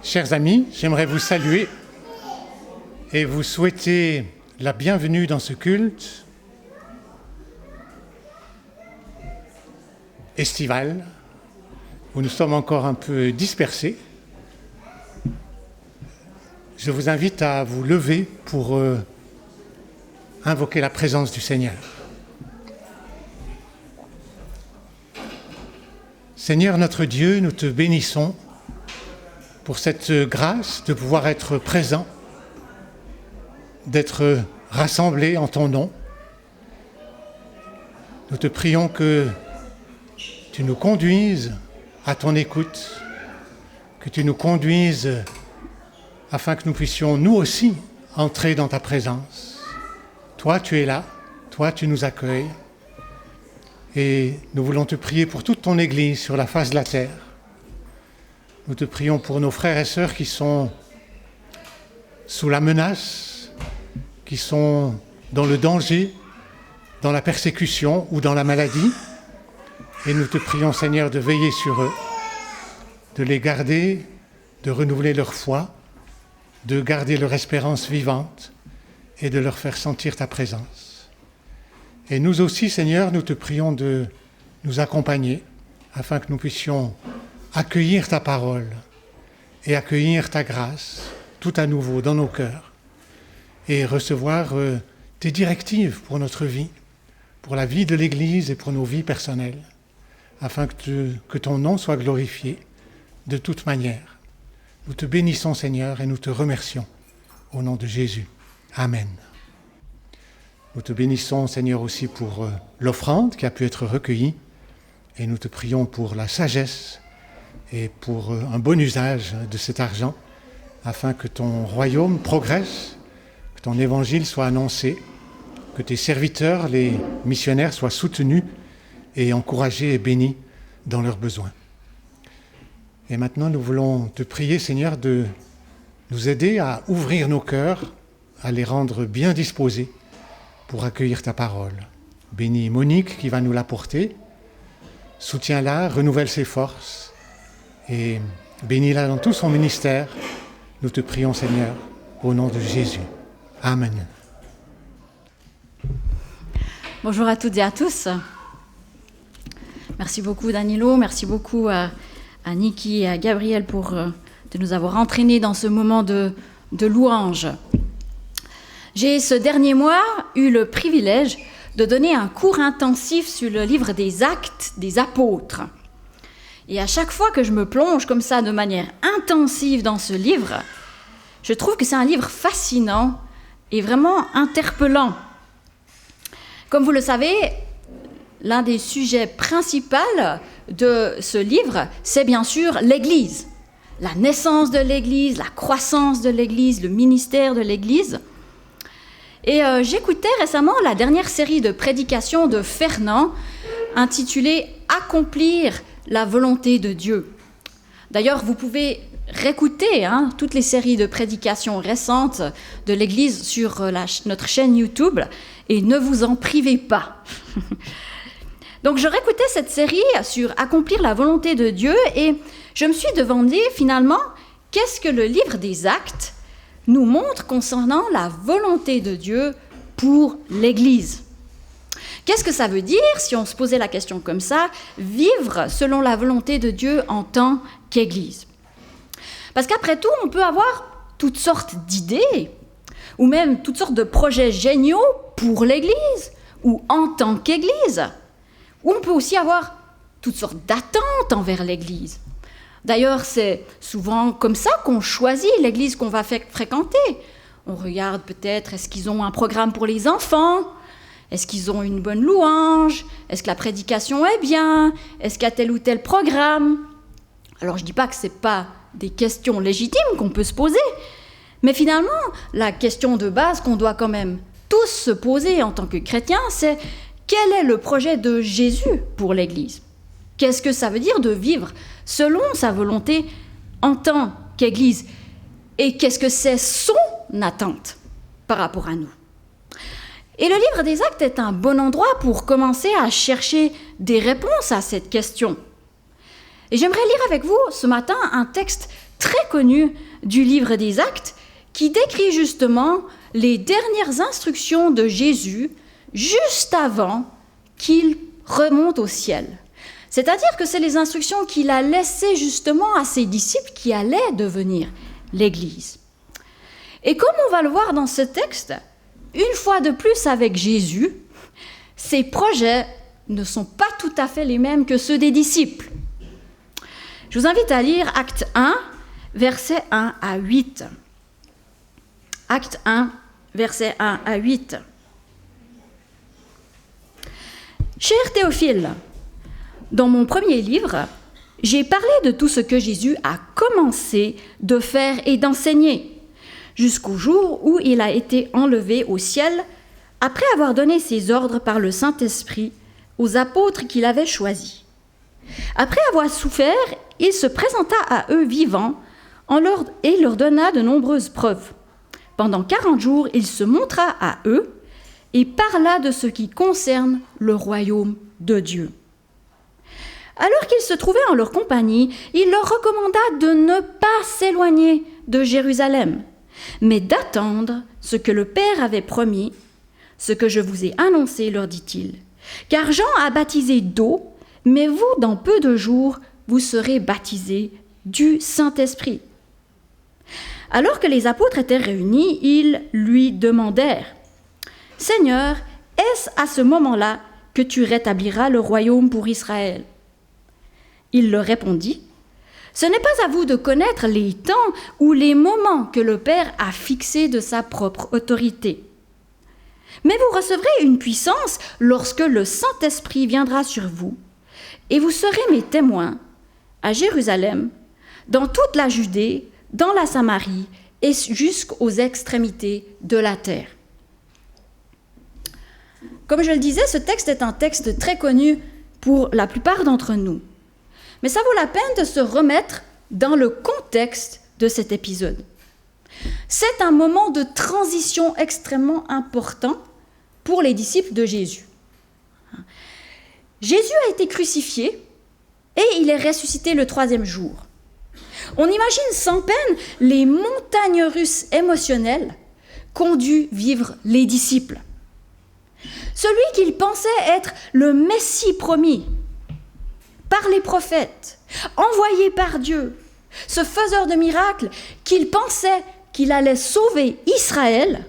Chers amis, j'aimerais vous saluer et vous souhaiter la bienvenue dans ce culte estival où nous sommes encore un peu dispersés. Je vous invite à vous lever pour invoquer la présence du Seigneur. Seigneur notre Dieu, nous te bénissons pour cette grâce de pouvoir être présent, d'être rassemblés en ton nom. Nous te prions que tu nous conduises à ton écoute, que tu nous conduises afin que nous puissions nous aussi entrer dans ta présence. Toi, tu es là, toi, tu nous accueilles. Et nous voulons te prier pour toute ton Église sur la face de la terre. Nous te prions pour nos frères et sœurs qui sont sous la menace, qui sont dans le danger, dans la persécution ou dans la maladie. Et nous te prions, Seigneur, de veiller sur eux, de les garder, de renouveler leur foi, de garder leur espérance vivante et de leur faire sentir ta présence. Et nous aussi, Seigneur, nous te prions de nous accompagner afin que nous puissions accueillir ta parole et accueillir ta grâce tout à nouveau dans nos cœurs et recevoir tes directives pour notre vie, pour la vie de l'Église et pour nos vies personnelles, afin que ton nom soit glorifié de toute manière. Nous te bénissons, Seigneur, et nous te remercions au nom de Jésus. Amen. Nous te bénissons, Seigneur, aussi pour l'offrande qui a pu être recueillie et nous te prions pour la sagesse et pour un bon usage de cet argent, afin que ton royaume progresse, que ton évangile soit annoncé, que tes serviteurs, les missionnaires, soient soutenus et encouragés et bénis dans leurs besoins. Et maintenant, nous voulons te prier, Seigneur, de nous aider à ouvrir nos cœurs, à les rendre bien disposés pour accueillir ta parole. Bénis Monique qui va nous l'apporter, soutiens-la, renouvelle ses forces, et bénis-la dans tout son ministère. Nous te prions, Seigneur, au nom de Jésus. Amen. Bonjour à toutes et à tous. Merci beaucoup Danilo, merci beaucoup à Niki et à Gabriel de nous avoir entraînés dans ce moment de louange. J'ai ce dernier mois eu le privilège de donner un cours intensif sur le livre des Actes des Apôtres. Et à chaque fois que je me plonge comme ça de manière intensive dans ce livre, je trouve que c'est un livre fascinant et vraiment interpellant. Comme vous le savez, l'un des sujets principaux de ce livre, c'est bien sûr l'Église. La naissance de l'Église, la croissance de l'Église, le ministère de l'Église. Et j'écoutais récemment la dernière série de prédications de Fernand, intitulée « Accomplir la volonté de Dieu ». D'ailleurs, vous pouvez réécouter toutes les séries de prédications récentes de l'Église sur notre chaîne YouTube et ne vous en privez pas. Donc, je réécoutais cette série sur « Accomplir la volonté de Dieu » et je me suis demandé finalement qu'est-ce que le livre des Actes nous montre concernant la volonté de Dieu pour l'Église. Qu'est-ce que ça veut dire, si on se posait la question comme ça, vivre selon la volonté de Dieu en tant qu'Église? Parce qu'après tout, on peut avoir toutes sortes d'idées, ou même toutes sortes de projets géniaux pour l'Église, ou en tant qu'Église. Ou on peut aussi avoir toutes sortes d'attentes envers l'Église. D'ailleurs, c'est souvent comme ça qu'on choisit l'Église qu'on va fréquenter. On regarde peut-être, est-ce qu'ils ont un programme pour les enfants ? Est-ce qu'ils ont une bonne louange? Est-ce que la prédication est bien? Est-ce qu'il y a tel ou tel programme? Alors, je ne dis pas que ce n'est pas des questions légitimes qu'on peut se poser, mais finalement, la question de base qu'on doit quand même tous se poser en tant que chrétiens, c'est quel est le projet de Jésus pour l'Église? Qu'est-ce que ça veut dire de vivre selon sa volonté en tant qu'Église? Et qu'est-ce que c'est son attente par rapport à nous? Et le livre des Actes est un bon endroit pour commencer à chercher des réponses à cette question. Et j'aimerais lire avec vous ce matin un texte très connu du livre des Actes qui décrit justement les dernières instructions de Jésus juste avant qu'il remonte au ciel. C'est-à-dire que c'est les instructions qu'il a laissées justement à ses disciples qui allaient devenir l'Église. Et comme on va le voir dans ce texte, une fois de plus avec Jésus, ses projets ne sont pas tout à fait les mêmes que ceux des disciples. Je vous invite à lire Acte 1, versets 1 à 8. Acte 1, versets 1 à 8. Cher Théophile, dans mon premier livre, j'ai parlé de tout ce que Jésus a commencé de faire et d'enseigner, jusqu'au jour où il a été enlevé au ciel, après avoir donné ses ordres par le Saint-Esprit aux apôtres qu'il avait choisis. Après avoir souffert, il se présenta à eux vivants et leur donna de nombreuses preuves. Pendant 40 jours, il se montra à eux et parla de ce qui concerne le royaume de Dieu. Alors qu'il se trouvait en leur compagnie, il leur recommanda de ne pas s'éloigner de Jérusalem, mais d'attendre ce que le Père avait promis, ce que je vous ai annoncé, leur dit-il. Car Jean a baptisé d'eau, mais vous, dans peu de jours, vous serez baptisés du Saint-Esprit. Alors que les apôtres étaient réunis, ils lui demandèrent « Seigneur, est-ce à ce moment-là que tu rétabliras le royaume pour Israël ?» Il leur répondit « Ce n'est pas à vous de connaître les temps ou les moments que le Père a fixés de sa propre autorité. Mais vous recevrez une puissance lorsque le Saint-Esprit viendra sur vous, et vous serez mes témoins à Jérusalem, dans toute la Judée, dans la Samarie et jusqu'aux extrémités de la terre. » Comme je le disais, ce texte est un texte très connu pour la plupart d'entre nous. Mais ça vaut la peine de se remettre dans le contexte de cet épisode. C'est un moment de transition extrêmement important pour les disciples de Jésus. Jésus a été crucifié et il est ressuscité le 3e jour. On imagine sans peine les montagnes russes émotionnelles qu'ont dû vivre les disciples. Celui qu'ils pensaient être le Messie promis par les prophètes, envoyé par Dieu, ce faiseur de miracles qu'ils pensaient qu'il allait sauver Israël,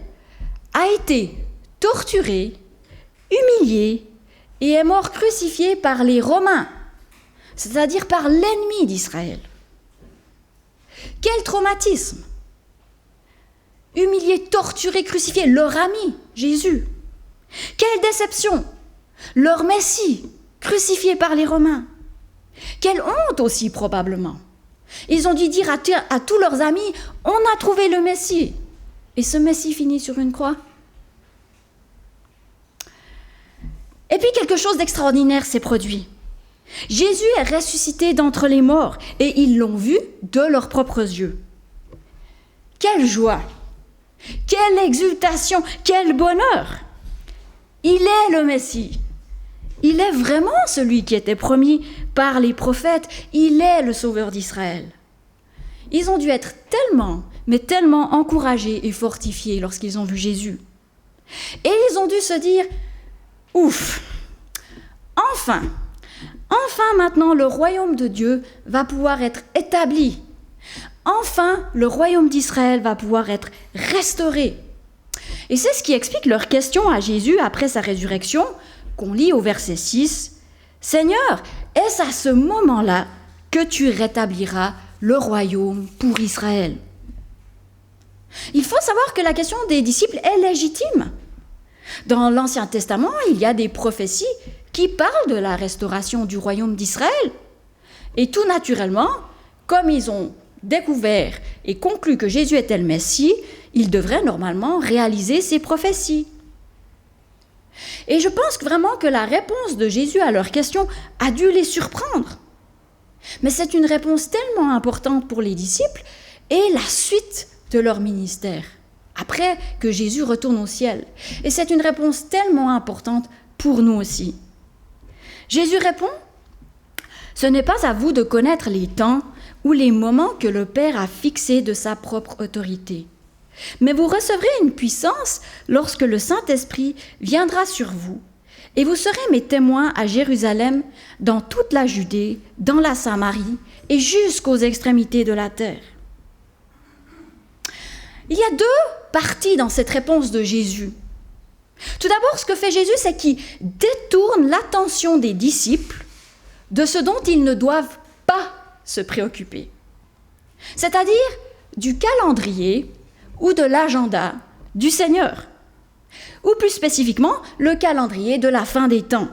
a été torturé, humilié et est mort crucifié par les Romains, c'est-à-dire par l'ennemi d'Israël. Quel traumatisme! Humilié, torturé, crucifié, leur ami, Jésus. Quelle déception! Leur Messie, crucifié par les Romains. Quelle honte aussi, probablement. Ils ont dû dire à tous leurs amis, on a trouvé le Messie. Et ce Messie finit sur une croix. Et puis quelque chose d'extraordinaire s'est produit. Jésus est ressuscité d'entre les morts et ils l'ont vu de leurs propres yeux. Quelle joie! Quelle exultation! Quel bonheur! Il est le Messie. Il est vraiment celui qui était promis par les prophètes. Il est le sauveur d'Israël. Ils ont dû être tellement, mais tellement encouragés et fortifiés lorsqu'ils ont vu Jésus. Et ils ont dû se dire, ouf, enfin maintenant le royaume de Dieu va pouvoir être établi. Enfin, le royaume d'Israël va pouvoir être restauré. Et c'est ce qui explique leur question à Jésus après sa résurrection, qu'on lit au verset 6. « Seigneur, est-ce à ce moment-là que tu rétabliras le royaume pour Israël ?» Il faut savoir que la question des disciples est légitime. Dans l'Ancien Testament, il y a des prophéties qui parlent de la restauration du royaume d'Israël. Et tout naturellement, comme ils ont découvert et conclu que Jésus était le Messie, ils devraient normalement réaliser ces prophéties. Et je pense vraiment que la réponse de Jésus à leurs questions a dû les surprendre. Mais c'est une réponse tellement importante pour les disciples et la suite de leur ministère, après que Jésus retourne au ciel. Et c'est une réponse tellement importante pour nous aussi. Jésus répond « Ce n'est pas à vous de connaître les temps ou les moments que le Père a fixés de sa propre autorité. Mais vous recevrez une puissance lorsque le Saint-Esprit viendra sur vous, et vous serez mes témoins à Jérusalem, dans toute la Judée, dans la Samarie et jusqu'aux extrémités de la terre. Il y a deux parties dans cette réponse de Jésus. Tout d'abord, ce que fait Jésus, c'est qu'il détourne l'attention des disciples de ce dont ils ne doivent pas se préoccuper, c'est-à-dire du calendrier ou de l'agenda du Seigneur, ou plus spécifiquement, le calendrier de la fin des temps.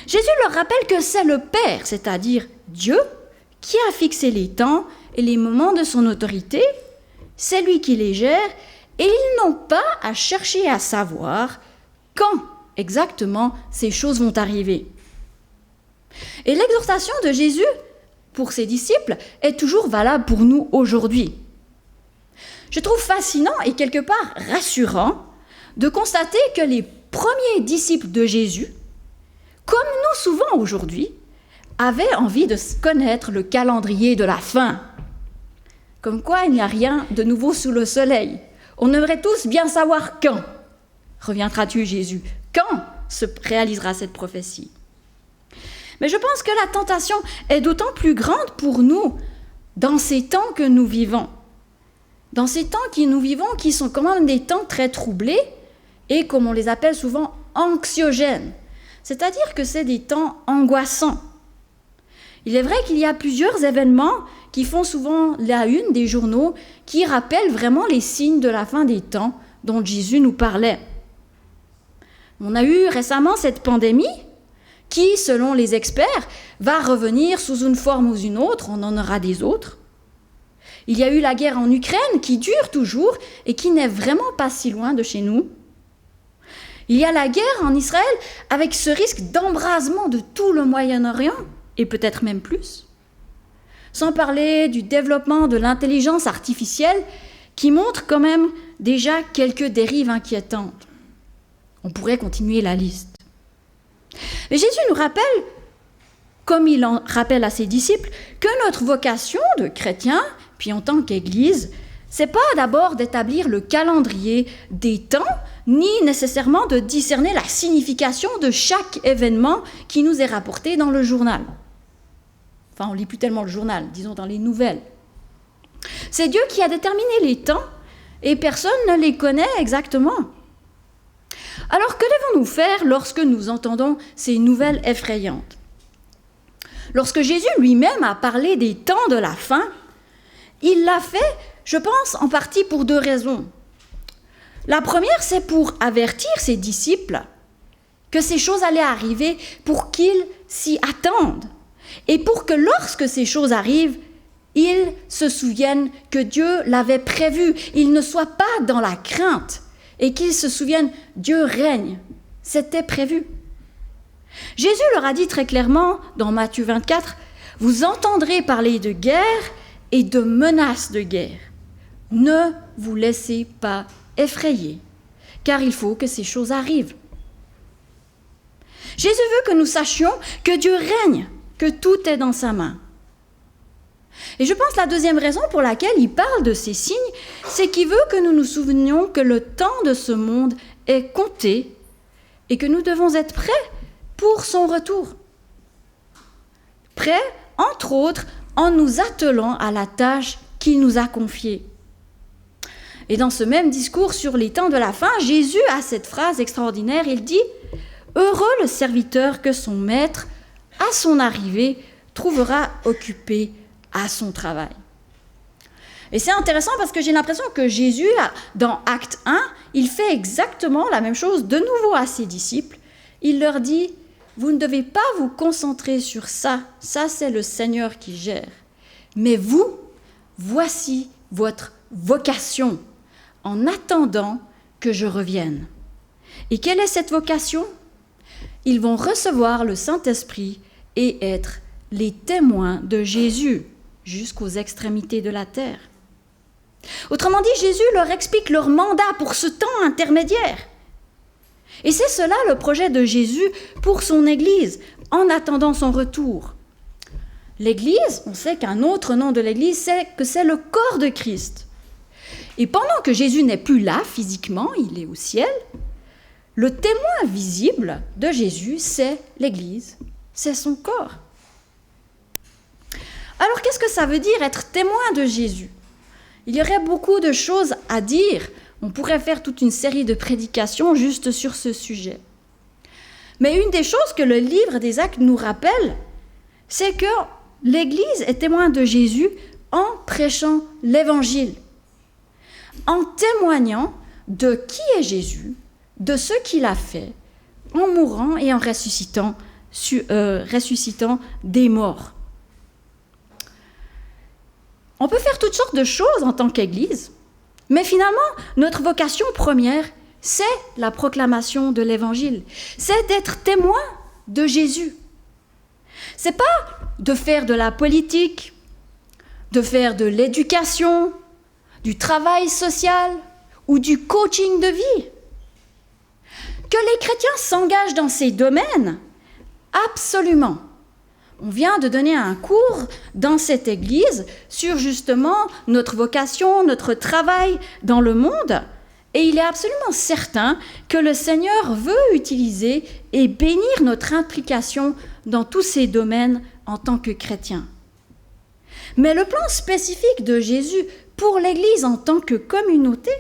Jésus leur rappelle que c'est le Père, c'est-à-dire Dieu, qui a fixé les temps et les moments de son autorité, c'est lui qui les gère, et ils n'ont pas à chercher à savoir quand exactement ces choses vont arriver. Et l'exhortation de Jésus pour ses disciples est toujours valable pour nous aujourd'hui. Je trouve fascinant et quelque part rassurant de constater que les premiers disciples de Jésus, comme nous souvent aujourd'hui, avaient envie de connaître le calendrier de la fin. Comme quoi il n'y a rien de nouveau sous le soleil. On aimerait tous bien savoir quand reviendras-tu, Jésus? Quand se réalisera cette prophétie? Mais je pense que la tentation est d'autant plus grande pour nous dans ces temps que nous vivons. Dans ces temps que nous vivons, qui sont quand même des temps très troublés et, comme on les appelle souvent, anxiogènes. C'est-à-dire que c'est des temps angoissants. Il est vrai qu'il y a plusieurs événements qui font souvent la une des journaux, qui rappellent vraiment les signes de la fin des temps dont Jésus nous parlait. On a eu récemment cette pandémie qui, selon les experts, va revenir sous une forme ou une autre, on en aura des autres. Il y a eu la guerre en Ukraine qui dure toujours et qui n'est vraiment pas si loin de chez nous. Il y a la guerre en Israël avec ce risque d'embrasement de tout le Moyen-Orient, et peut-être même plus. Sans parler du développement de l'intelligence artificielle qui montre quand même déjà quelques dérives inquiétantes. On pourrait continuer la liste. Mais Jésus nous rappelle, comme il en rappelle à ses disciples, que notre vocation de chrétiens, puis en tant qu'Église, c'est pas d'abord d'établir le calendrier des temps, ni nécessairement de discerner la signification de chaque événement qui nous est rapporté dans le journal. Enfin, on ne lit plus tellement le journal, disons dans les nouvelles. C'est Dieu qui a déterminé les temps et personne ne les connaît exactement. Alors, que devons-nous faire lorsque nous entendons ces nouvelles effrayantes? Lorsque Jésus lui-même a parlé des temps de la fin, il l'a fait, je pense, en partie pour deux raisons. La première, c'est pour avertir ses disciples que ces choses allaient arriver pour qu'ils s'y attendent et pour que lorsque ces choses arrivent, ils se souviennent que Dieu l'avait prévu, ils ne soient pas dans la crainte et qu'ils se souviennent Dieu règne, c'était prévu. Jésus leur a dit très clairement dans Matthieu 24, « Vous entendrez parler de guerre et de menaces de guerre. Ne vous laissez pas effrayer, car il faut que ces choses arrivent. » Jésus veut que nous sachions que Dieu règne, que tout est dans sa main. Et je pense que la deuxième raison pour laquelle il parle de ces signes, c'est qu'il veut que nous nous souvenions que le temps de ce monde est compté et que nous devons être prêts pour son retour. Prêts, entre autres, en nous attelant à la tâche qu'il nous a confiée. Et dans ce même discours sur les temps de la fin, Jésus a cette phrase extraordinaire, il dit « Heureux le serviteur que son maître, à son arrivée, trouvera occupé à son travail. » Et c'est intéressant parce que j'ai l'impression que Jésus, dans Acte 1, il fait exactement la même chose de nouveau à ses disciples. Il leur dit « Vous ne devez pas vous concentrer sur ça, ça c'est le Seigneur qui gère. Mais vous, voici votre vocation, en attendant que je revienne. » Et quelle est cette vocation? Ils vont recevoir le Saint-Esprit et être les témoins de Jésus jusqu'aux extrémités de la terre. Autrement dit, Jésus leur explique leur mandat pour ce temps intermédiaire. Et c'est cela le projet de Jésus pour son Église, en attendant son retour. L'Église, on sait qu'un autre nom de l'Église, c'est que c'est le corps de Christ. Et pendant que Jésus n'est plus là physiquement, il est au ciel, le témoin visible de Jésus, c'est l'Église, c'est son corps. Alors qu'est-ce que ça veut dire être témoin de Jésus? Il y aurait beaucoup de choses à dire. On pourrait faire toute une série de prédications juste sur ce sujet. Mais une des choses que le livre des Actes nous rappelle, c'est que l'Église est témoin de Jésus en prêchant l'Évangile, en témoignant de qui est Jésus, de ce qu'il a fait, en mourant et en ressuscitant des morts. On peut faire toutes sortes de choses en tant qu'Église, mais finalement, notre vocation première, c'est la proclamation de l'Évangile. C'est d'être témoin de Jésus. C'est pas de faire de la politique, de faire de l'éducation, du travail social ou du coaching de vie. Que les chrétiens s'engagent dans ces domaines, absolument. On vient de donner un cours dans cette église sur justement notre vocation, notre travail dans le monde. Et il est absolument certain que le Seigneur veut utiliser et bénir notre implication dans tous ces domaines en tant que chrétiens. Mais le plan spécifique de Jésus pour l'Église en tant que communauté,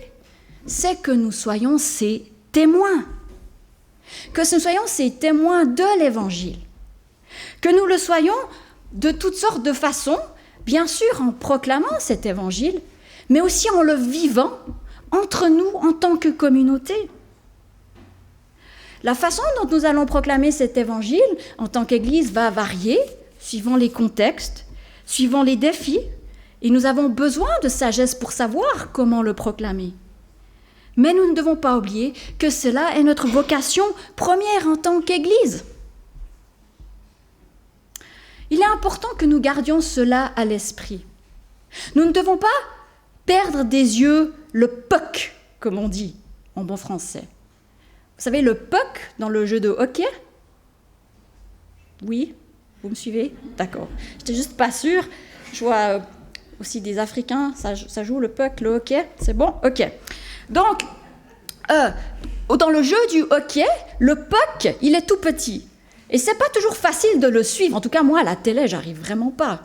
c'est que nous soyons ses témoins. Que nous soyons ses témoins de l'Évangile. Que nous le soyons de toutes sortes de façons, bien sûr en proclamant cet Évangile, mais aussi en le vivant entre nous en tant que communauté. La façon dont nous allons proclamer cet Évangile en tant qu'Église va varier suivant les contextes, suivant les défis, et nous avons besoin de sagesse pour savoir comment le proclamer. Mais nous ne devons pas oublier que cela est notre vocation première en tant qu'Église. Il est important que nous gardions cela à l'esprit. Nous ne devons pas perdre des yeux le puck, comme on dit en bon français. Vous savez, le puck dans le jeu de hockey? Oui, vous me suivez? D'accord. J'étais juste pas sûre. Je vois aussi des Africains, ça joue le puck, le hockey. C'est bon? Ok. Donc, dans le jeu du hockey, le puck, il est tout petit. Et c'est pas toujours facile de le suivre. En tout cas, moi, à la télé, j'arrive vraiment pas.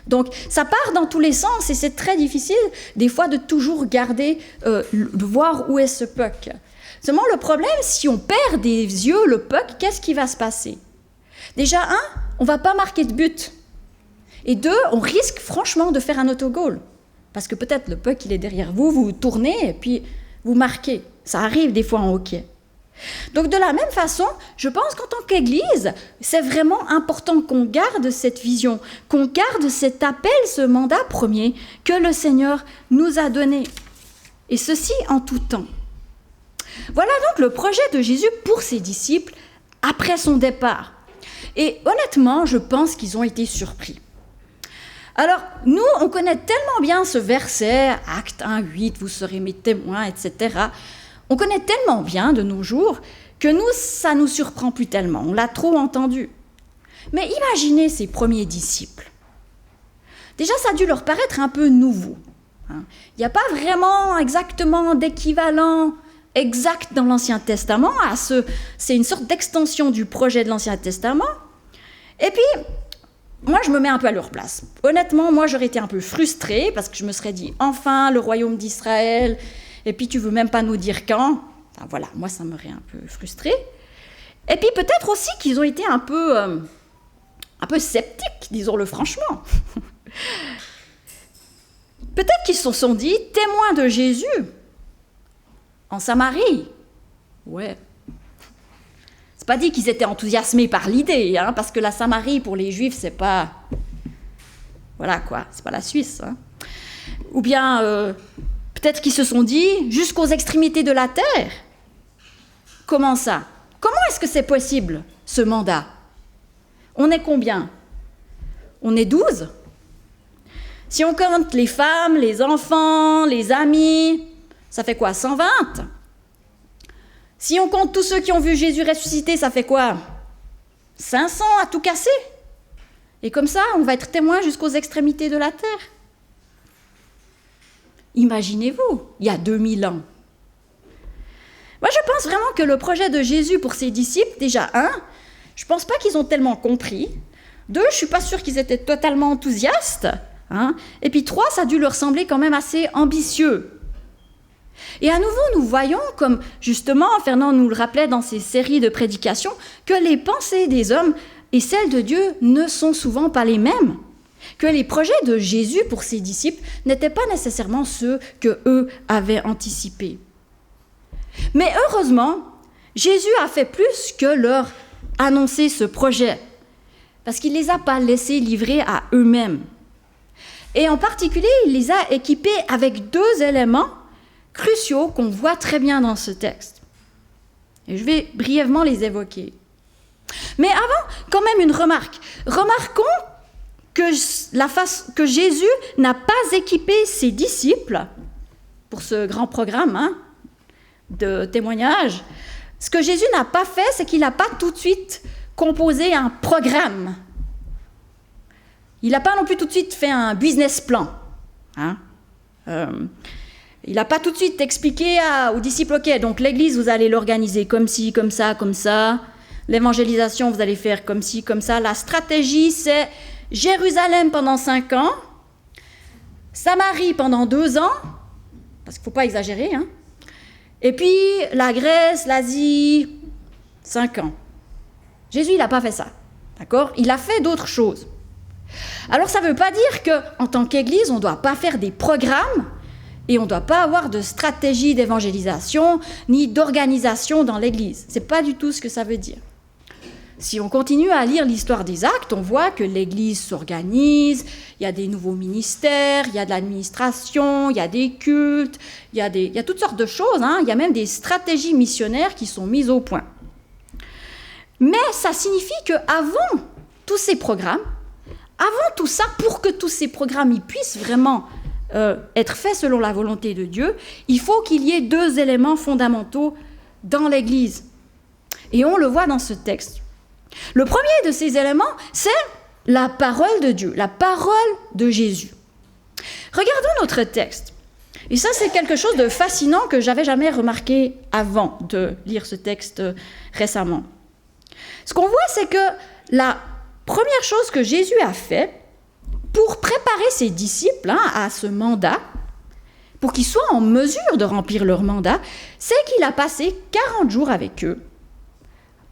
Donc, ça part dans tous les sens et c'est très difficile, des fois, de toujours garder, de voir où est ce puck. Seulement, le problème, si on perd des yeux le puck, qu'est-ce qui va se passer? Déjà, on va pas marquer de but. Et deux, on risque franchement de faire un autogol. Parce que peut-être le puck, il est derrière vous, vous tournez et puis vous marquez. Ça arrive des fois en hockey. Donc de la même façon, je pense qu'en tant qu'Église, c'est vraiment important qu'on garde cette vision, qu'on garde cet appel, ce mandat premier que le Seigneur nous a donné. Et ceci en tout temps. Voilà donc le projet de Jésus pour ses disciples après son départ. Et honnêtement, je pense qu'ils ont été surpris. Alors, nous, on connaît tellement bien ce verset, Acte 1:8, vous serez mes témoins, etc. On connaît tellement bien de nos jours que nous, ça ne nous surprend plus tellement. On l'a trop entendu. Mais imaginez ces premiers disciples. Déjà, ça a dû leur paraître un peu nouveau. Il n'y a pas vraiment exactement d'équivalent exact dans l'Ancien Testament. C'est une sorte d'extension du projet de l'Ancien Testament. Et puis, moi, je me mets un peu à leur place. Honnêtement, moi, j'aurais été un peu frustrée parce que je me serais dit, enfin, le royaume d'Israël, et puis tu veux même pas nous dire quand. Enfin, voilà, moi, ça m'aurait un peu frustrée. Et puis peut-être aussi qu'ils ont été un peu sceptiques, disons-le franchement. Peut-être qu'ils se sont dit, témoins de Jésus, en Samarie. Ouais. C'est pas dit qu'ils étaient enthousiasmés par l'idée, parce que la Samarie, pour les Juifs, c'est pas... Voilà quoi, c'est pas la Suisse. Ou bien, peut-être qu'ils se sont dit, jusqu'aux extrémités de la terre. Comment ça? Comment est-ce que c'est possible, ce mandat? On est combien? On est 12? Si on compte les femmes, les enfants, les amis, ça fait quoi, 120? Si on compte tous ceux qui ont vu Jésus ressusciter, ça fait quoi? 500 à tout casser? Et comme ça, on va être témoin jusqu'aux extrémités de la terre. Imaginez-vous, il y a 2000 ans. Moi, je pense vraiment que le projet de Jésus pour ses disciples, déjà, je ne pense pas qu'ils ont tellement compris. 2, je ne suis pas sûre qu'ils étaient totalement enthousiastes. Et puis 3, ça a dû leur sembler quand même assez ambitieux. Et à nouveau, nous voyons, comme justement Fernand nous le rappelait dans ses séries de prédications, que les pensées des hommes et celles de Dieu ne sont souvent pas les mêmes. Que les projets de Jésus pour ses disciples n'étaient pas nécessairement ceux qu'eux avaient anticipés. Mais heureusement, Jésus a fait plus que leur annoncer ce projet, parce qu'il ne les a pas laissés livrer à eux-mêmes. Et en particulier, il les a équipés avec 2 éléments cruciaux qu'on voit très bien dans ce texte. Et je vais brièvement les évoquer. Mais avant, quand même une remarque. Remarquons que Jésus n'a pas équipé ses disciples pour ce grand programme de témoignage. Ce que Jésus n'a pas fait, c'est qu'il n'a pas tout de suite composé un programme. Il n'a pas non plus tout de suite fait un business plan. Il n'a pas tout de suite expliqué aux disciples, ok, donc l'église, vous allez l'organiser comme ci, comme ça, comme ça. L'évangélisation, vous allez faire comme ci, comme ça. La stratégie, c'est Jérusalem pendant 5 ans, Samarie pendant 2 ans, parce qu'il ne faut pas exagérer, et puis la Grèce, l'Asie, 5 ans. Jésus, il n'a pas fait ça, d'accord ? Il a fait d'autres choses. Alors, ça ne veut pas dire qu'en tant qu'Église, on ne doit pas faire des programmes et on ne doit pas avoir de stratégie d'évangélisation ni d'organisation dans l'Église. Ce n'est pas du tout ce que ça veut dire. Si on continue à lire l'histoire des Actes, on voit que l'Église s'organise, il y a des nouveaux ministères, il y a de l'administration, il y a des cultes, il y a toutes sortes de choses, il y a même des stratégies missionnaires qui sont mises au point. Mais ça signifie qu'avant tous ces programmes, avant tout ça, pour que tous ces programmes ils puissent vraiment être faits selon la volonté de Dieu, il faut qu'il y ait 2 éléments fondamentaux dans l'Église. Et on le voit dans ce texte. Le premier de ces éléments, c'est la parole de Dieu, la parole de Jésus. Regardons notre texte. Et ça, c'est quelque chose de fascinant que je n'avais jamais remarqué avant de lire ce texte récemment. Ce qu'on voit, c'est que la première chose que Jésus a fait pour préparer ses disciples à ce mandat, pour qu'ils soient en mesure de remplir leur mandat, c'est qu'il a passé 40 jours avec eux,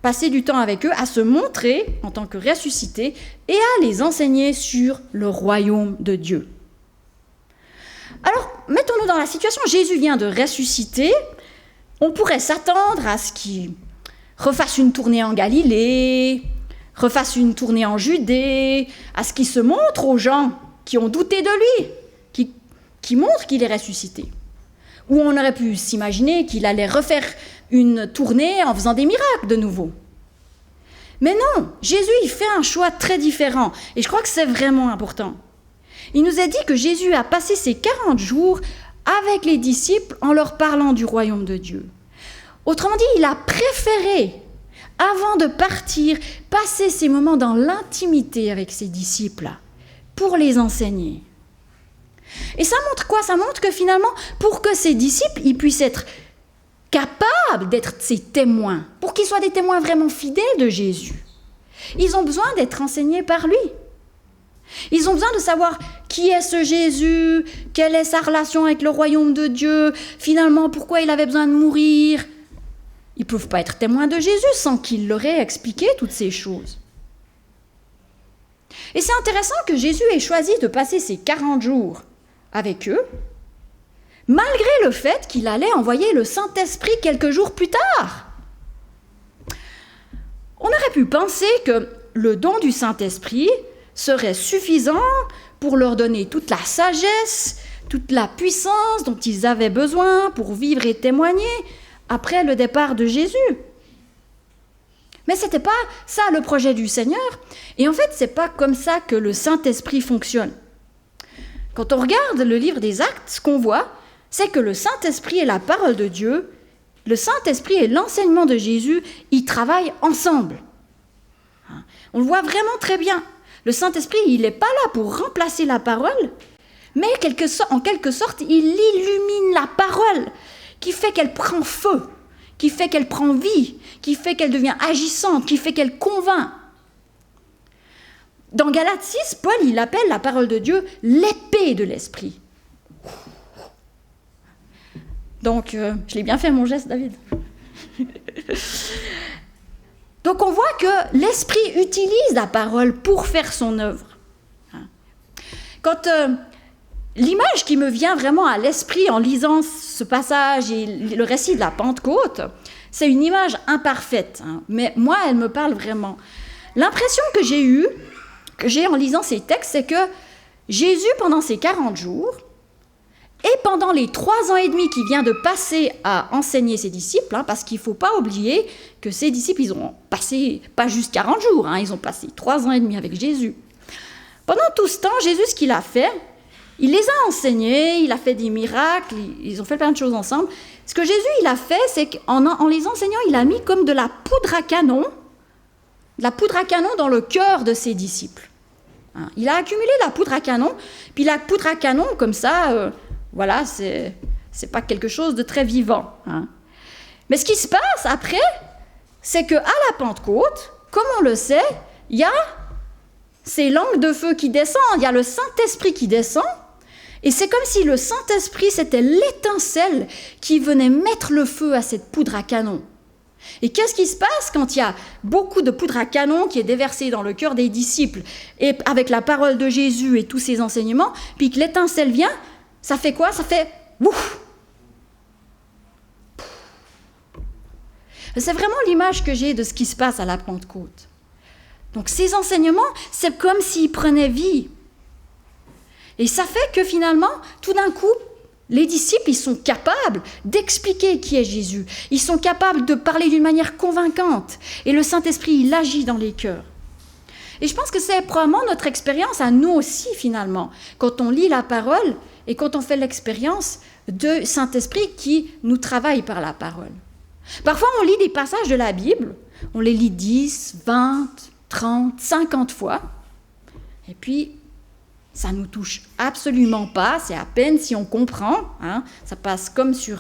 passé du temps avec eux à se montrer en tant que ressuscités et à les enseigner sur le royaume de Dieu. Alors, mettons-nous dans la situation, Jésus vient de ressusciter, on pourrait s'attendre à ce qu'il refasse une tournée en Galilée, refasse une tournée en Judée, à ce qu'il se montre aux gens qui ont douté de lui, qui montrent qu'il est ressuscité. Ou on aurait pu s'imaginer qu'il allait refaire une tournée en faisant des miracles de nouveau. Mais non, Jésus, il fait un choix très différent, et je crois que c'est vraiment important. Il nous a dit que Jésus a passé ces 40 jours avec les disciples en leur parlant du royaume de Dieu. Autrement dit, il a préféré, avant de partir, passer ces moments dans l'intimité avec ses disciples pour les enseigner. Et ça montre quoi ? Ça montre que finalement, pour que ses disciples ils puissent être capables d'être ses témoins, pour qu'ils soient des témoins vraiment fidèles de Jésus, ils ont besoin d'être enseignés par lui. Ils ont besoin de savoir qui est ce Jésus, quelle est sa relation avec le royaume de Dieu, finalement pourquoi il avait besoin de mourir. Ils ne peuvent pas être témoins de Jésus sans qu'il leur ait expliqué toutes ces choses. Et c'est intéressant que Jésus ait choisi de passer ces 40 jours avec eux, malgré le fait qu'il allait envoyer le Saint-Esprit quelques jours plus tard. On aurait pu penser que le don du Saint-Esprit serait suffisant pour leur donner toute la sagesse, toute la puissance dont ils avaient besoin pour vivre et témoigner après le départ de Jésus. Mais ce n'était pas ça le projet du Seigneur. Et en fait, ce n'est pas comme ça que le Saint-Esprit fonctionne. Quand on regarde le livre des Actes, ce qu'on voit, c'est que le Saint-Esprit et la parole de Dieu, le Saint-Esprit et l'enseignement de Jésus, ils travaillent ensemble. On le voit vraiment très bien. Le Saint-Esprit, il n'est pas là pour remplacer la parole, mais en quelque sorte, il illumine la parole, qui fait qu'elle prend feu, qui fait qu'elle prend vie, qui fait qu'elle devient agissante, qui fait qu'elle convainc. Dans Galates 6, Paul, il appelle la parole de Dieu l'épée de l'esprit. Donc, je l'ai bien fait mon geste, David. Donc, on voit que l'esprit utilise la parole pour faire son œuvre. Quand l'image qui me vient vraiment à l'esprit en lisant ce passage et le récit de la Pentecôte, c'est une image imparfaite, mais moi, elle me parle vraiment. L'impression que j'ai en lisant ces textes, c'est que Jésus, pendant ces 40 jours, et pendant les 3 ans et demi qu'il vient de passer à enseigner ses disciples, parce qu'il ne faut pas oublier que ses disciples, ils ont passé pas juste 40 jours, ils ont passé 3 ans et demi avec Jésus. Pendant tout ce temps, Jésus, ce qu'il a fait, il les a enseignés, il a fait des miracles, ils ont fait plein de choses ensemble. Ce que Jésus, il a fait, c'est qu'en les enseignant, il a mis comme de la poudre à canon dans le cœur de ses disciples. Il a accumulé la poudre à canon, puis la poudre à canon, comme ça, voilà, c'est pas quelque chose de très vivant. Mais ce qui se passe après, c'est qu'à la Pentecôte, comme on le sait, il y a ces langues de feu qui descendent, il y a le Saint-Esprit qui descend, et c'est comme si le Saint-Esprit, c'était l'étincelle qui venait mettre le feu à cette poudre à canon. Et qu'est-ce qui se passe quand il y a beaucoup de poudre à canon qui est déversée dans le cœur des disciples, et avec la parole de Jésus et tous ses enseignements, puis que l'étincelle vient, ça fait quoi? Ça fait ouf! C'est vraiment l'image que j'ai de ce qui se passe à la Pentecôte. Donc ces enseignements, c'est comme s'ils prenaient vie. Et ça fait que finalement, tout d'un coup, les disciples, ils sont capables d'expliquer qui est Jésus. Ils sont capables de parler d'une manière convaincante. Et le Saint-Esprit, il agit dans les cœurs. Et je pense que c'est probablement notre expérience à nous aussi, finalement, quand on lit la parole et quand on fait l'expérience de Saint-Esprit qui nous travaille par la parole. Parfois, on lit des passages de la Bible, on les lit 10, 20, 30, 50 fois, et puis ça ne nous touche absolument pas, c'est à peine si on comprend, ça passe comme sur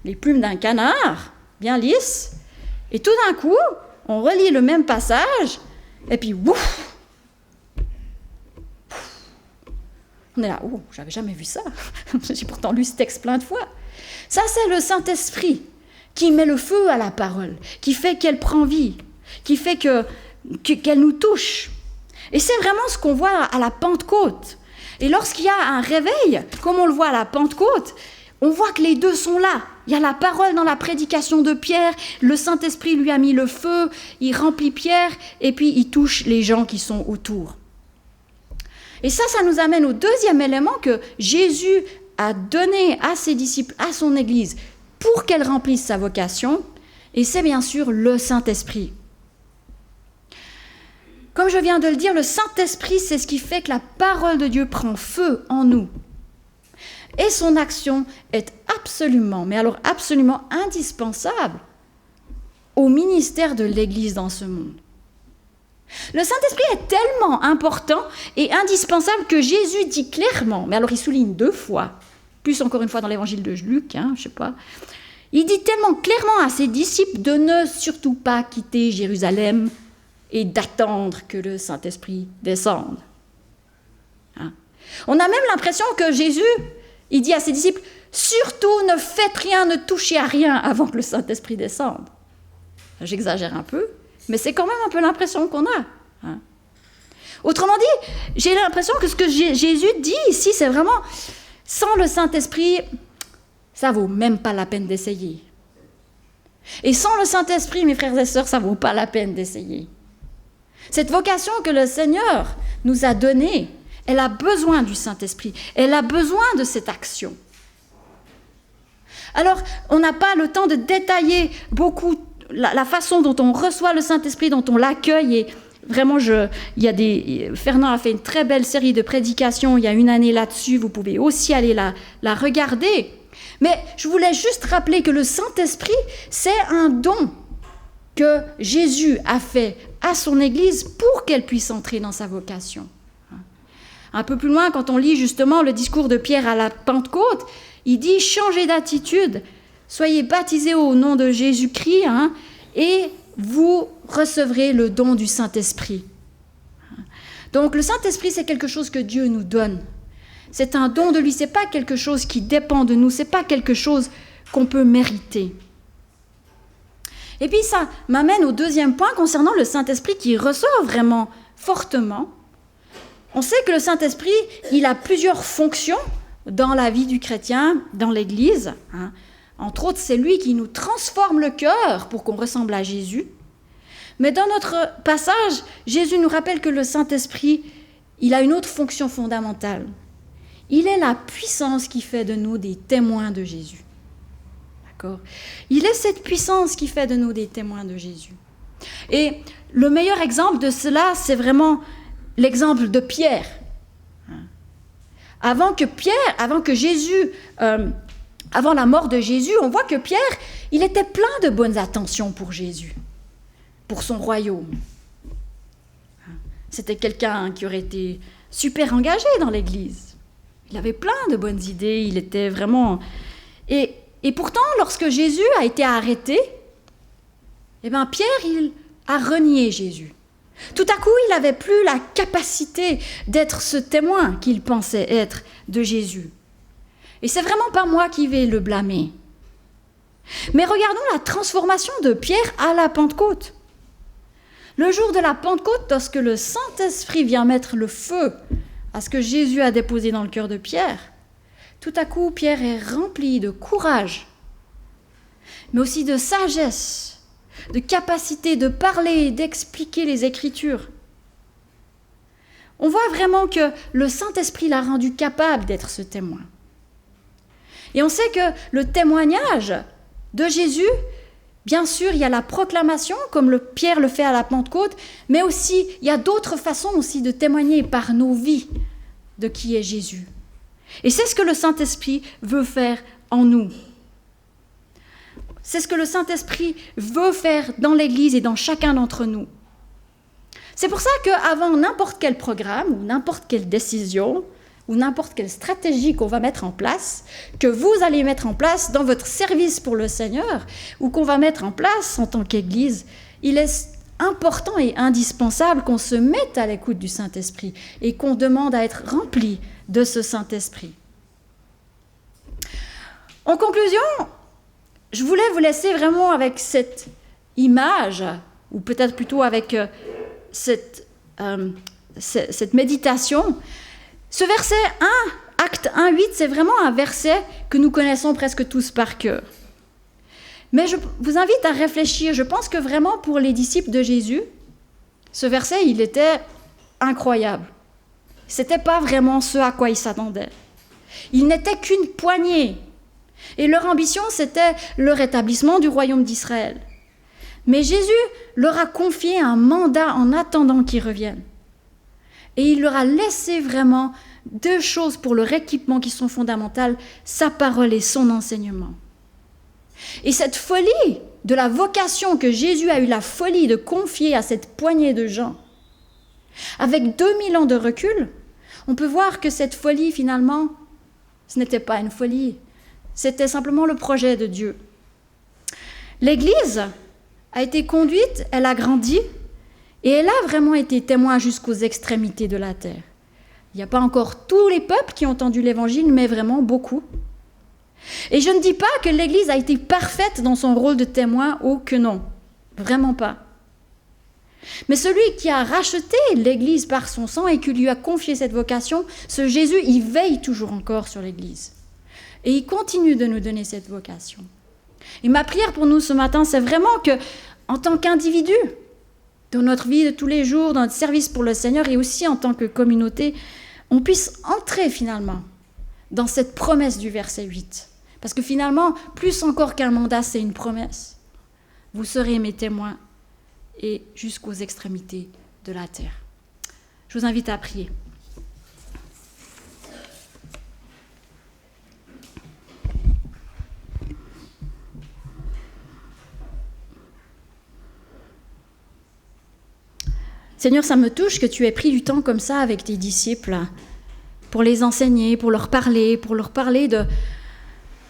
les plumes d'un canard, bien lisse, et tout d'un coup, on relit le même passage, et puis ouf, on est là, oh, j'avais jamais vu ça, j'ai pourtant lu ce texte plein de fois. Ça, c'est le Saint-Esprit qui met le feu à la parole, qui fait qu'elle prend vie, qui fait qu'elle nous touche. Et c'est vraiment ce qu'on voit à la Pentecôte. Et lorsqu'il y a un réveil, comme on le voit à la Pentecôte, on voit que les deux sont là. Il y a la parole dans la prédication de Pierre, le Saint-Esprit lui a mis le feu, il remplit Pierre, et puis il touche les gens qui sont autour. Et ça nous amène au deuxième élément que Jésus a donné à ses disciples, à son Église, pour qu'elle remplisse sa vocation, et c'est bien sûr le Saint-Esprit. Comme je viens de le dire, le Saint-Esprit, c'est ce qui fait que la parole de Dieu prend feu en nous. Et son action est absolument, mais alors absolument indispensable au ministère de l'Église dans ce monde. Le Saint-Esprit est tellement important et indispensable que Jésus dit clairement, mais alors il souligne 2 fois, plus encore une fois dans l'évangile de Luc, je sais pas, il dit tellement clairement à ses disciples de ne surtout pas quitter Jérusalem et d'attendre que le Saint-Esprit descende. On a même l'impression que Jésus, il dit à ses disciples, surtout ne faites rien, ne touchez à rien avant que le Saint-Esprit descende. J'exagère un peu, mais c'est quand même un peu l'impression qu'on a. Autrement dit, j'ai l'impression que ce que Jésus dit ici, c'est vraiment, sans le Saint-Esprit, ça vaut même pas la peine d'essayer. Et sans le Saint-Esprit, mes frères et sœurs, ça vaut pas la peine d'essayer. Cette vocation que le Seigneur nous a donnée, elle a besoin du Saint-Esprit, elle a besoin de cette action. Alors, on n'a pas le temps de détailler beaucoup la façon dont on reçoit le Saint-Esprit, dont on l'accueille. Et vraiment, Fernand a fait une très belle série de prédications il y a 1 année là-dessus, vous pouvez aussi aller la regarder. Mais je voulais juste rappeler que le Saint-Esprit, c'est un don que Jésus a fait à son Église pour qu'elle puisse entrer dans sa vocation. Un peu plus loin, quand on lit justement le discours de Pierre à la Pentecôte, il dit « Changez d'attitude, soyez baptisés au nom de Jésus-Christ et vous recevrez le don du Saint-Esprit. » Donc le Saint-Esprit, c'est quelque chose que Dieu nous donne. C'est un don de lui, ce n'est pas quelque chose qui dépend de nous, ce n'est pas quelque chose qu'on peut mériter. Et puis ça m'amène au deuxième point concernant le Saint-Esprit qui ressort vraiment fortement. On sait que le Saint-Esprit, il a plusieurs fonctions dans la vie du chrétien, dans l'Église. Entre autres, c'est lui qui nous transforme le cœur pour qu'on ressemble à Jésus. Mais dans notre passage, Jésus nous rappelle que le Saint-Esprit, il a une autre fonction fondamentale. Il est la puissance qui fait de nous des témoins de Jésus. D'accord ? Il est cette puissance qui fait de nous des témoins de Jésus. Et le meilleur exemple de cela, c'est vraiment l'exemple de Pierre. Avant la mort de Jésus, on voit que Pierre, il était plein de bonnes intentions pour Jésus, pour son royaume. C'était quelqu'un qui aurait été super engagé dans l'Église. Il avait plein de bonnes idées, il était vraiment... Et pourtant, lorsque Jésus a été arrêté, Pierre, il a renié Jésus. Tout à coup, il n'avait plus la capacité d'être ce témoin qu'il pensait être de Jésus. Et c'est vraiment pas moi qui vais le blâmer. Mais regardons la transformation de Pierre à la Pentecôte. Le jour de la Pentecôte, lorsque le Saint-Esprit vient mettre le feu à ce que Jésus a déposé dans le cœur de Pierre, tout à coup, Pierre est rempli de courage, mais aussi de sagesse, de capacité de parler et d'expliquer les Écritures. On voit vraiment que le Saint-Esprit l'a rendu capable d'être ce témoin. Et on sait que le témoignage de Jésus, bien sûr, il y a la proclamation, comme Pierre le fait à la Pentecôte, mais aussi, il y a d'autres façons aussi de témoigner par nos vies de qui est Jésus. Et c'est ce que le Saint-Esprit veut faire en nous. C'est ce que le Saint-Esprit veut faire dans l'Église et dans chacun d'entre nous. C'est pour ça qu'avant n'importe quel programme, ou n'importe quelle décision, ou n'importe quelle stratégie qu'on va mettre en place, que vous allez mettre en place dans votre service pour le Seigneur, ou qu'on va mettre en place en tant qu'Église, il est important et indispensable qu'on se mette à l'écoute du Saint-Esprit et qu'on demande à être rempli de ce Saint-Esprit. En conclusion, je voulais vous laisser vraiment avec cette image, ou peut-être plutôt avec cette méditation. Ce verset 1, Acte 1, 8, c'est vraiment un verset que nous connaissons presque tous par cœur. Mais je vous invite à réfléchir. Je pense que vraiment pour les disciples de Jésus, ce verset, il était incroyable. Ce n'était pas vraiment ce à quoi ils s'attendaient. Ils n'étaient qu'une poignée. Et leur ambition, c'était le rétablissement du royaume d'Israël. Mais Jésus leur a confié un mandat en attendant qu'ils reviennent. Et il leur a laissé vraiment deux choses pour leur équipement qui sont fondamentales, sa parole et son enseignement. Et cette folie de la vocation que Jésus a eu la folie de confier à cette poignée de gens, avec 2000 ans de recul, on peut voir que cette folie, finalement, ce n'était pas une folie, c'était simplement le projet de Dieu. L'Église a été conduite, elle a grandi, et elle a vraiment été témoin jusqu'aux extrémités de la terre. Il n'y a pas encore tous les peuples qui ont entendu l'Évangile, mais vraiment beaucoup. Et je ne dis pas que l'Église a été parfaite dans son rôle de témoin, oh que non, vraiment pas. Mais celui qui a racheté l'Église par son sang et qui lui a confié cette vocation, ce Jésus, il veille toujours encore sur l'Église. Et il continue de nous donner cette vocation. Et ma prière pour nous ce matin, c'est vraiment que, en tant qu'individu, dans notre vie de tous les jours, dans notre service pour le Seigneur et aussi en tant que communauté, on puisse entrer finalement dans cette promesse du verset 8. Parce que finalement, plus encore qu'un mandat, c'est une promesse. Vous serez mes témoins et jusqu'aux extrémités de la terre. Je vous invite à prier. Seigneur, ça me touche que tu aies pris du temps comme ça avec tes disciples pour les enseigner, pour leur parler de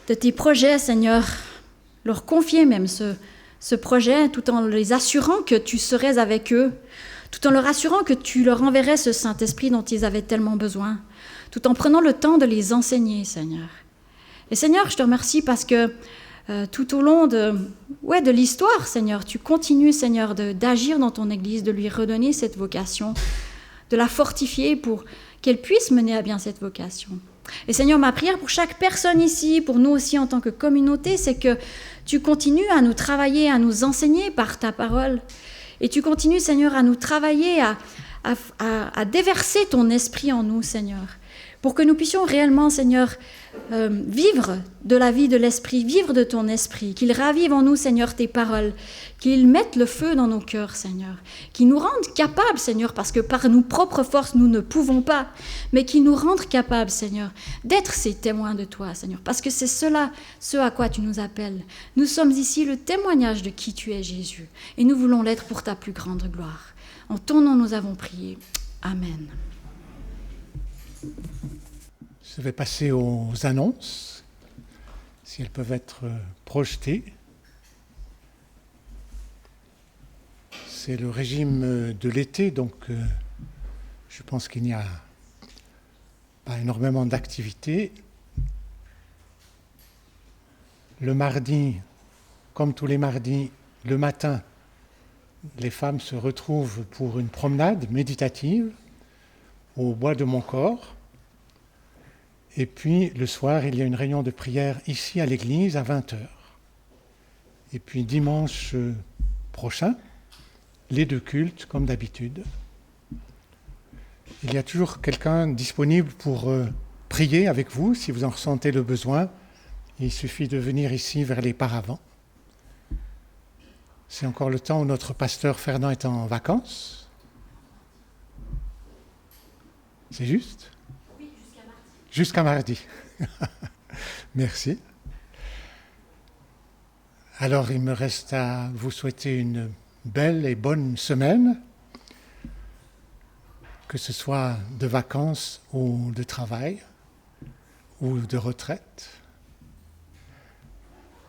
tes projets, Seigneur, leur confier même ce projet tout en les assurant que tu serais avec eux, tout en leur assurant que tu leur enverrais ce Saint-Esprit dont ils avaient tellement besoin, tout en prenant le temps de les enseigner, Seigneur. Et Seigneur, je te remercie parce que tout au long de l'histoire, Seigneur, tu continues, Seigneur, d'agir dans ton Église, de lui redonner cette vocation, de la fortifier pour qu'elle puisse mener à bien cette vocation. Et Seigneur, ma prière pour chaque personne ici, pour nous aussi en tant que communauté, c'est que tu continues à nous travailler, à nous enseigner par ta parole. Et tu continues, Seigneur, à nous travailler, à déverser ton esprit en nous, Seigneur, pour que nous puissions réellement, Seigneur, vivre de la vie de l'esprit, vivre de ton esprit, qu'il ravive en nous, Seigneur, tes paroles, qu'il mette le feu dans nos cœurs, Seigneur, qu'il nous rende capables, Seigneur, parce que par nos propres forces, nous ne pouvons pas, mais qu'il nous rende capables, Seigneur, d'être ces témoins de toi, Seigneur, parce que c'est cela, ce à quoi tu nous appelles. Nous sommes ici le témoignage de qui tu es, Jésus, et nous voulons l'être pour ta plus grande gloire. En ton nom, nous avons prié. Amen. Je vais passer aux annonces, si elles peuvent être projetées. C'est le régime de l'été, donc je pense qu'il n'y a pas énormément d'activités. Le mardi, comme tous les mardis, le matin, les femmes se retrouvent pour une promenade méditative au bois de Montcor. Et puis, le soir, il y a une réunion de prière ici à l'église à 20h. Et puis, dimanche prochain, les 2 cultes, comme d'habitude. Il y a toujours quelqu'un disponible pour prier avec vous, si vous en ressentez le besoin. Il suffit de venir ici vers les paravents. C'est encore le temps où notre pasteur Fernand est en vacances. C'est juste ? Jusqu'à mardi. Merci. Alors, il me reste à vous souhaiter une belle et bonne semaine, que ce soit de vacances ou de travail ou de retraite.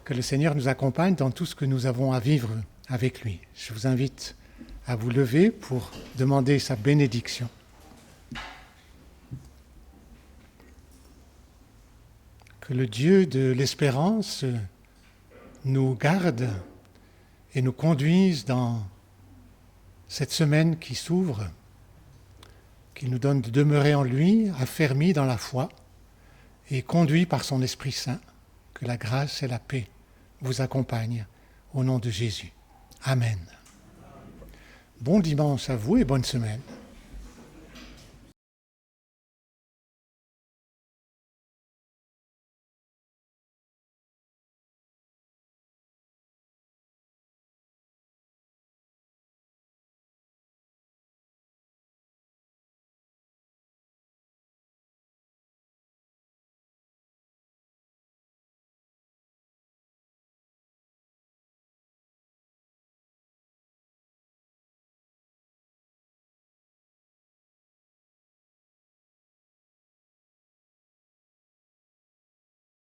Que le Seigneur nous accompagne dans tout ce que nous avons à vivre avec lui. Je vous invite à vous lever pour demander sa bénédiction. Que le Dieu de l'espérance nous garde et nous conduise dans cette semaine qui s'ouvre, qu'il nous donne de demeurer en lui, affermis dans la foi et conduits par son Esprit Saint. Que la grâce et la paix vous accompagnent au nom de Jésus. Amen. Bon dimanche à vous et bonne semaine.